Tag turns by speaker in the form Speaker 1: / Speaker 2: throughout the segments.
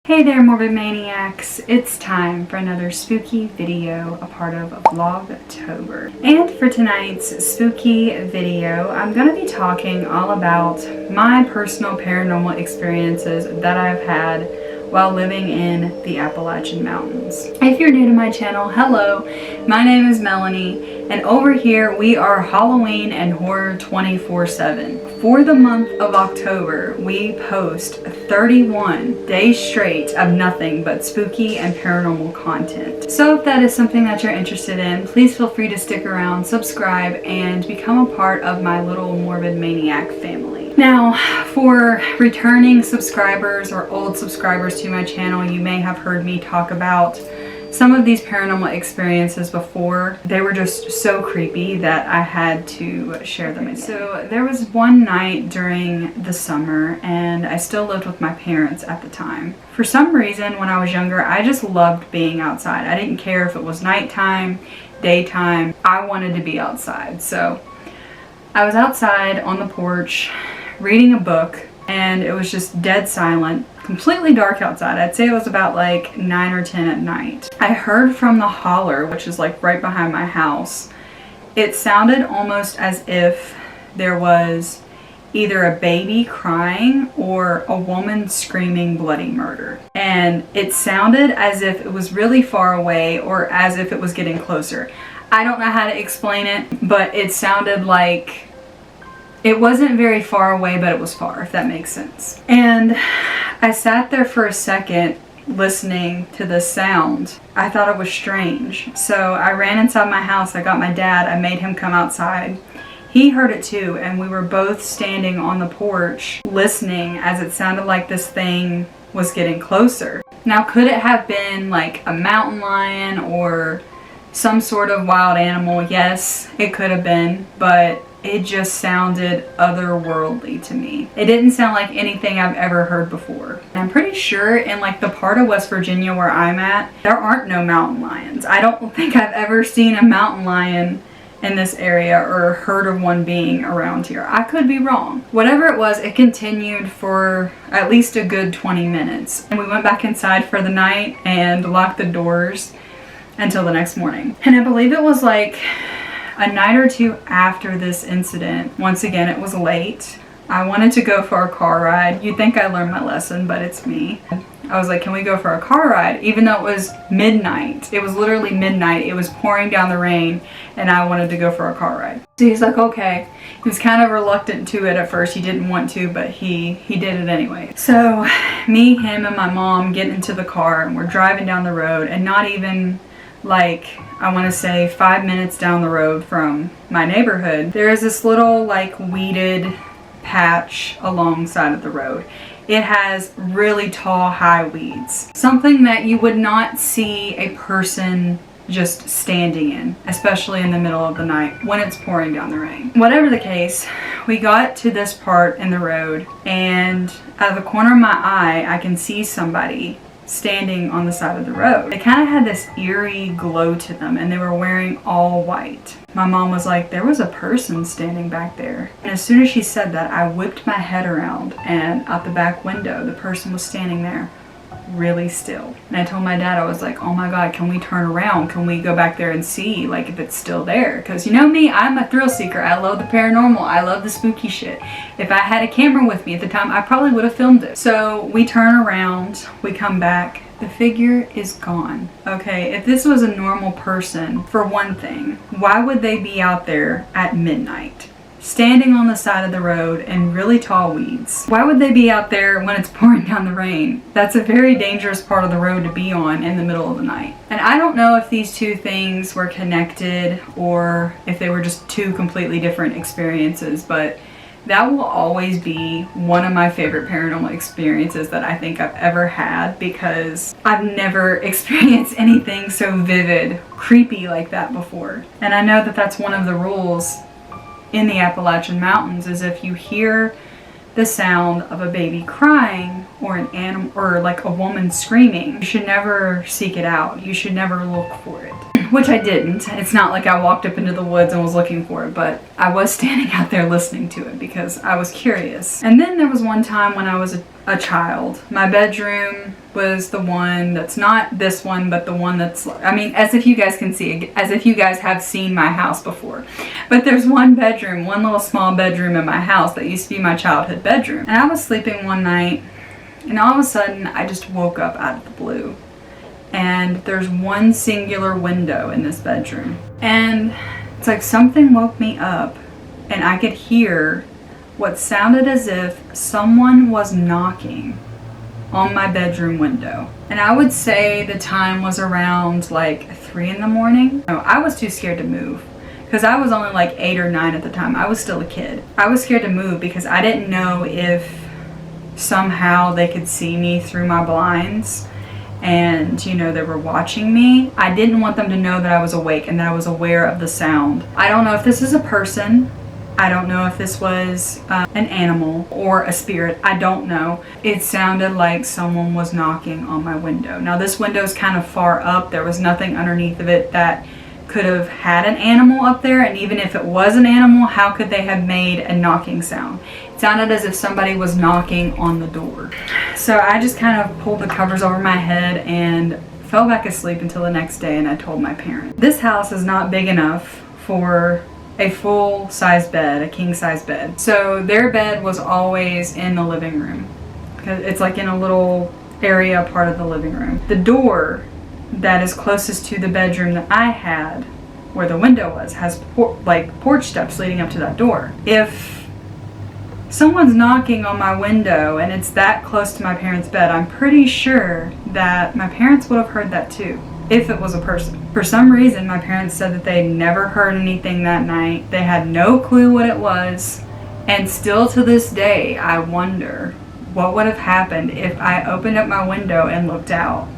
Speaker 1: Hey there, Morbid Maniacs! It's time for another spooky video, a part of VLOGTOBER. And for tonight's spooky video, I'm going to be talking all about my personal paranormal experiences that I've had while living in the Appalachian Mountains. If you're new to my channel, hello, my name is Melanie, and over here we are Halloween and horror 24/7. For the month of October, we post 31 days straight of nothing but spooky and paranormal content. So if that is something that you're interested in, please feel free to stick around, subscribe, and become a part of my little Morbid Maniac family. Now, for returning subscribers or old subscribers to my channel, you may have heard me talk about some of these paranormal experiences before. They were just so creepy that I had to share them again. So there was one night during the summer, and I still lived with my parents at the time. For some reason, when I was younger, I just loved being outside. I didn't care if it was nighttime, daytime. I wanted to be outside. So I was outside on the porch reading a book, and it was just dead silent, completely dark outside. I'd say it was about like 9 or 10 at night. I heard from the holler, which is like right behind my house. It sounded almost as if there was either a baby crying or a woman screaming bloody murder. And it sounded as if it was really far away or as if it was getting closer. I don't know how to explain it, but it sounded like it wasn't very far away, but it was far, if that makes sense. And I sat there for a second listening to the sound. I thought it was strange. So I ran inside my house. I got my dad. I made him come outside. He heard it too, and we were both standing on the porch listening as it sounded like this thing was getting closer. Now, could it have been like a mountain lion or some sort of wild animal? Yes, it could have been, but it just sounded otherworldly to me. It didn't sound like anything I've ever heard before. I'm pretty sure in like the part of West Virginia where I'm at, there aren't no mountain lions. I don't think I've ever seen a mountain lion in this area or heard of one being around here. I could be wrong. Whatever it was, it continued for at least a good 20 minutes. And we went back inside for the night and locked the doors until the next morning. And I believe it was like a night or two after this incident. Once again, it was late. I wanted to go for a car ride. You'd think I learned my lesson, but it's me. I was like, can we go for a car ride? Even though it was midnight. It was literally midnight. It was pouring down the rain, and I wanted to go for a car ride. So he's like, okay. He was kind of reluctant to it at first. He didn't want to, but he did it anyway. So me, him, and my mom get into the car, and we're driving down the road, and not even like, I want to say 5 minutes down the road from my neighborhood, there is this little like weeded patch alongside of the road. It has really tall, high weeds. Something that you would not see a person just standing in, especially in the middle of the night when it's pouring down the rain. Whatever the case, we got to this part in the road, and out of the corner of my eye, I can see somebody standing on the side of the road. They kind of had this eerie glow to them, and they were wearing all white. My mom was like, there was a person standing back there. And as soon as she said that, I whipped my head around, and out the back window, the person was standing there really still. And I told my dad, I was like, oh my God, can we turn around? Can we go back there and see like if it's still there? Because you know me, I'm a thrill seeker. I love the paranormal. I love the spooky shit. If I had a camera with me at the time, I probably would have filmed it. So we turn around, we come back, the figure is gone. Okay, if this was a normal person, for one thing, why would they be out there at midnight, standing on the side of the road in really tall weeds? Why would they be out there when it's pouring down the rain? That's a very dangerous part of the road to be on in the middle of the night. And I don't know if these two things were connected or if they were just two completely different experiences, but that will always be one of my favorite paranormal experiences that I think I've ever had, because I've never experienced anything so vivid, creepy like that before. And I know that that's one of the rules in the Appalachian Mountains, is if you hear the sound of a baby crying or an animal or like a woman screaming, you should never seek it out. You should never look for it. which I didn't. It's not like I walked up into the woods and was looking for it, but I was standing out there listening to it because I was curious. And then there was one time when I was a child. My bedroom was the one that's not this one, but the one that's, I mean, as if you guys can see, as if you guys have seen my house before. But there's one bedroom, one little small bedroom in my house that used to be my childhood bedroom. And I was sleeping one night, and all of a sudden I just woke up out of the blue. And there's one singular window in this bedroom. And it's like something woke me up, and I could hear what sounded as if someone was knocking on my bedroom window. And I would say the time was around like 3 in the morning. No, I was too scared to move because I was only like 8 or 9 at the time. I was still a kid. I was scared to move because I didn't know if somehow they could see me through my blinds and, you know, they were watching me. I didn't want them to know that I was awake and that I was aware of the sound. I don't know if this is a person. I don't know if this was an animal or a spirit. I don't know. It sounded like someone was knocking on my window. Now this window is kind of far up. There was nothing underneath of it that could have had an animal up there. And even if it was an animal, how could they have made a knocking sound? It sounded as if somebody was knocking on the door. So I just kind of pulled the covers over my head and fell back asleep until the next day, and I told my parents. This house is not big enough for a full-size bed, a king-size bed. So their bed was always in the living room because it's like in a little area part of the living room. The door that is closest to the bedroom that I had, where the window was, has like porch steps leading up to that door. If someone's knocking on my window and it's that close to my parents' bed, I'm pretty sure that my parents would have heard that too, if it was a person. For some reason, my parents said that they never heard anything that night. They had no clue what it was. And still to this day, I wonder what would have happened if I opened up my window and looked out.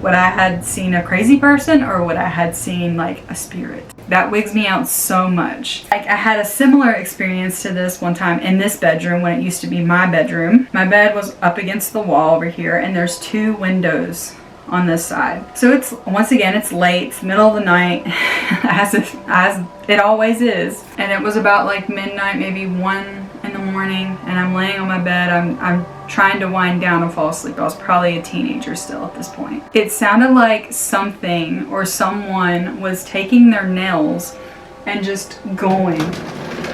Speaker 1: Would I had seen a crazy person, or would I had seen like a spirit? That wigs me out so much. Like, I had a similar experience to this one time in this bedroom when it used to be my bedroom. My bed was up against the wall over here, and there's 2 windows on this side. So it's, once again, it's late, it's middle of the night, as it always is. And it was about like midnight, maybe 1 in the morning, and I'm laying on my bed. I'm trying to wind down and fall asleep. I was probably a teenager still at this point. It sounded like something or someone was taking their nails and just going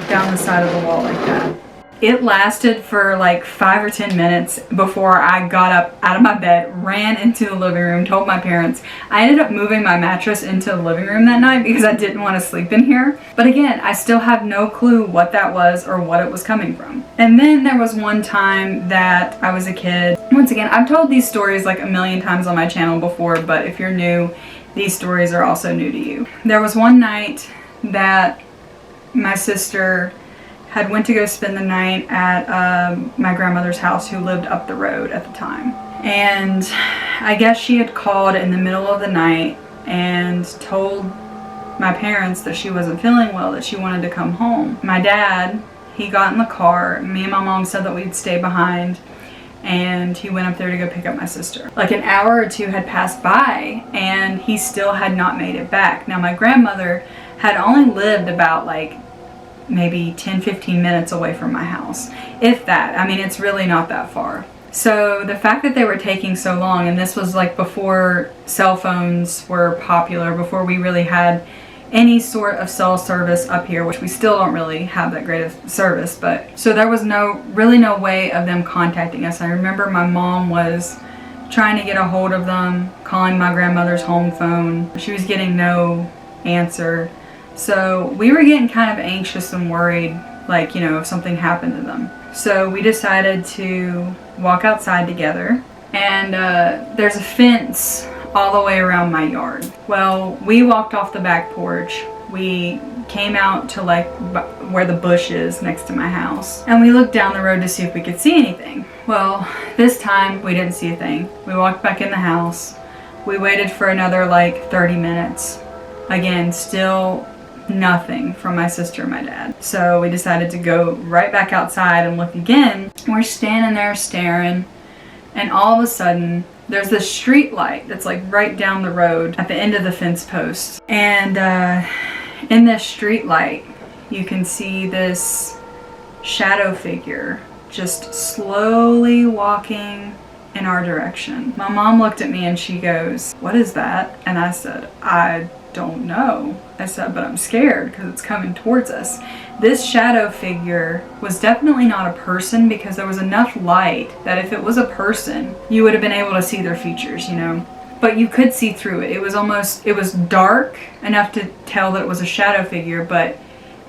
Speaker 1: down the side of the wall like that. It lasted for like 5 or 10 minutes before I got up out of my bed, ran into the living room, told my parents. I ended up moving my mattress into the living room that night because I didn't want to sleep in here. But again, I still have no clue what that was or what it was coming from. And then there was one time that I was a kid. Once again, I've told these stories like a million times on my channel before, but if you're new, these stories are also new to you. There was one night that my sister had went to go spend the night at my grandmother's house, who lived up the road at the time. And I guess she had called in the middle of the night and told my parents that she wasn't feeling well, that she wanted to come home. My dad, he got in the car. Me and my mom said that we'd stay behind, and he went up there to go pick up my sister. Like an hour or 2 had passed by, and he still had not made it back. Now my grandmother had only lived about like maybe 10-15 minutes away from my house, if that. I mean, it's really not that far. So the fact that they were taking so long, and this was like before cell phones were popular, before we really had any sort of cell service up here, which we still don't really have that great of service, but so there was really no way of them contacting us. I remember my mom was trying to get a hold of them, calling my grandmother's home phone. She was getting no answer. So we were getting kind of anxious and worried, like, you know, if something happened to them. So we decided to walk outside together, and there's a fence all the way around my yard. Well, we walked off the back porch. We came out to like where the bush is next to my house, and we looked down the road to see if we could see anything. Well, this time we didn't see a thing. We walked back in the house. We waited for another like 30 minutes. Again, still nothing from my sister and my dad. So we decided to go right back outside and look again. We're standing there staring, and all of a sudden there's this street light that's like right down the road at the end of the fence post. And in this street light, you can see this shadow figure just slowly walking in our direction. My mom looked at me and she goes, "What is that?" And I said, "I don't know." I said, "But I'm scared because it's coming towards us." This shadow figure was definitely not a person, because there was enough light that if it was a person, you would have been able to see their features, you know. But you could see through it. It was dark enough to tell that it was a shadow figure, but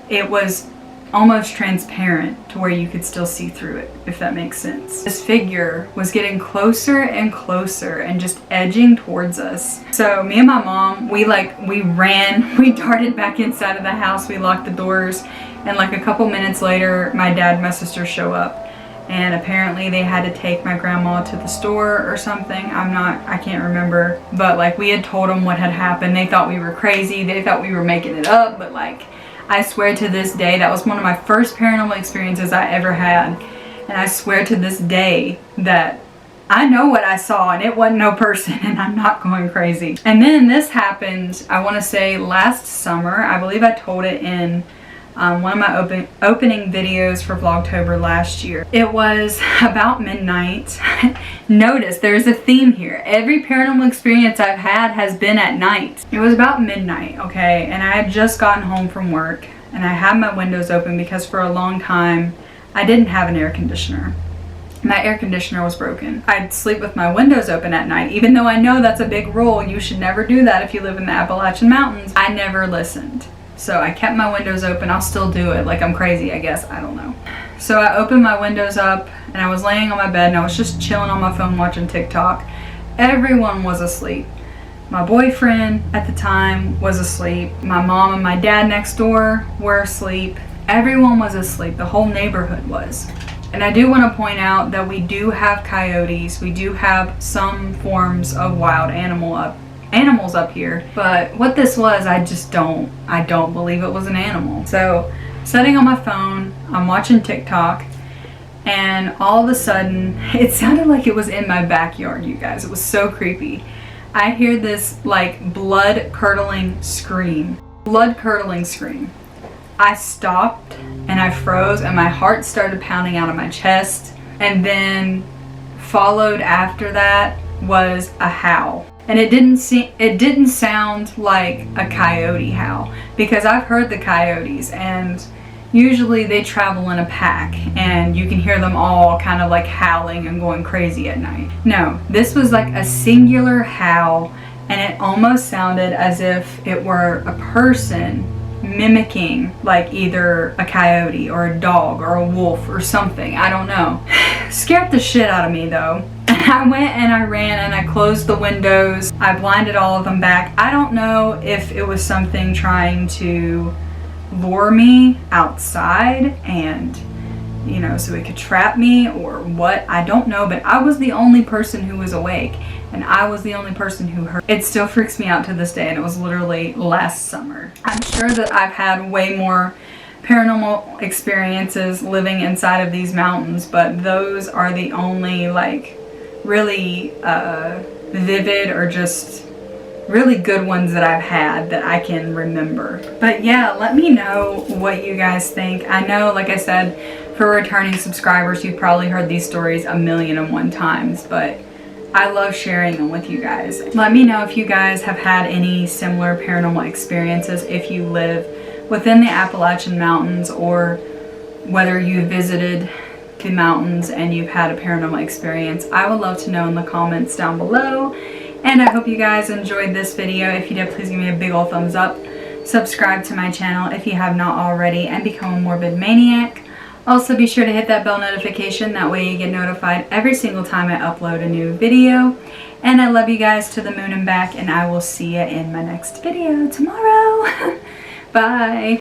Speaker 1: it was almost transparent to where you could still see through it, if that makes sense. This figure was getting closer and closer and just edging towards us. So me and my mom, we ran, we darted back inside of the house, we locked the doors, and like a couple minutes later, my dad and my sister show up. And apparently they had to take my grandma to the store or something. I can't remember. But like, we had told them what had happened. They thought we were crazy. They thought we were making it up, but like, I swear to this day, that was one of my first paranormal experiences I ever had. And I swear to this day that I know what I saw and it wasn't no person, and I'm not going crazy. And then this happened, I want to say last summer. I believe I told it in one of my opening videos for Vlogtober last year. It was about midnight. Notice there's a theme here. Every paranormal experience I've had has been at night. It was about midnight, okay, and I had just gotten home from work, and I had my windows open because for a long time I didn't have an air conditioner. My air conditioner was broken. I'd sleep with my windows open at night, even though I know that's a big rule. You should never do that if you live in the Appalachian Mountains. I never listened. So I kept my windows open. I'll still do it. Like, I'm crazy, I guess. I don't know. So I opened my windows up and I was laying on my bed and I was just chilling on my phone watching TikTok. Everyone was asleep. My boyfriend at the time was asleep. My mom and my dad next door were asleep. Everyone was asleep. The whole neighborhood was. And I do want to point out that we do have coyotes. We do have some forms of wild animals up here, but what this was, I don't believe it was an animal. So sitting on my phone, I'm watching TikTok, and all of a sudden it sounded like it was in my backyard, you guys. It was so creepy. I hear this like blood curdling scream. I stopped and I froze and my heart started pounding out of my chest, and then followed after that was a howl. And it didn't sound like a coyote howl, because I've heard the coyotes and usually they travel in a pack and you can hear them all kind of like howling and going crazy at night. No, this was like a singular howl, and it almost sounded as if it were a person mimicking like either a coyote or a dog or a wolf or something. I don't know. Scared the shit out of me though. I went and I ran and I closed the windows. I blinded all of them back. I don't know if it was something trying to lure me outside and, you know, so it could trap me or what. I don't know, but I was the only person who was awake and I was the only person who heard. It still freaks me out to this day, and it was literally last summer. I'm sure that I've had way more paranormal experiences living inside of these mountains, but those are the only like really vivid or just really good ones that I've had that I can remember. But yeah, let me know what you guys think. I know, like I said, for returning subscribers, you've probably heard these stories 1,000,001 times, but I love sharing them with you guys. Let me know if you guys have had any similar paranormal experiences, if you live within the Appalachian Mountains, or whether you visited the mountains and you've had a paranormal experience. I would love to know in the comments down below. And I hope you guys enjoyed this video. If you did, please give me a big old thumbs up. Subscribe to my channel if you have not already, and become a morbid maniac. Also, be sure to hit that bell notification. That way you get notified every single time I upload a new video. And I love you guys to the moon and back, and I will see you in my next video tomorrow. Bye.